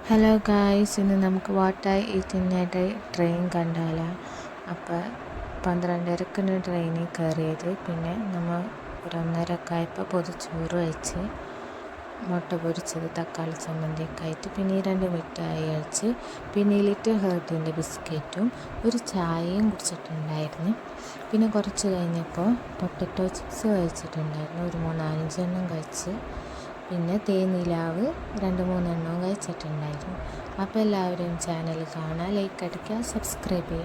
Hello guys, ഇന്ന് നമുക്ക് വാട്ടായി ഈറ്റിനായിട്ട് train കണ്ടാലോ. അപ്പോൾ 12:30 ട്രെയിനിൽ കയറിയത്. പിന്നെ നമ്മൾ ഒരു 1:30 ആയപ്പോൾ പൊതിച്ചോറ് കഴിച്ച്, മുട്ട പൊരിച്ചത്, തക്കാളി ചമ്മന്തിയൊക്കെ ആയിട്ട്, പിന്നെ 2 മിഠായി കഴിച്ച്, പിന്നെ ലിറ്റിൽ ഹേർട്ടിൻ്റെ ബിസ്ക്കറ്റും ഒരു ചായയും കുടിച്ചിട്ടുണ്ടായിരുന്നു. പിന്നെ കുറച്ച് കഴിഞ്ഞപ്പോൾ പൊട്ടറ്റോ ചിപ്സ് കഴിച്ചിട്ടുണ്ടായിരുന്നു, ഒരു 4-5 എണ്ണം കഴിച്ച്. പിന്നെ തേനിലാവ് 2-3 എണ്ണവും കഴിച്ചിട്ടുണ്ടായിരുന്നു. അപ്പോൾ എല്ലാവരും ചാനൽ കാണുക, ലൈക്ക് അടിക്കുക, സബ്സ്ക്രൈബ് ചെയ്യുക.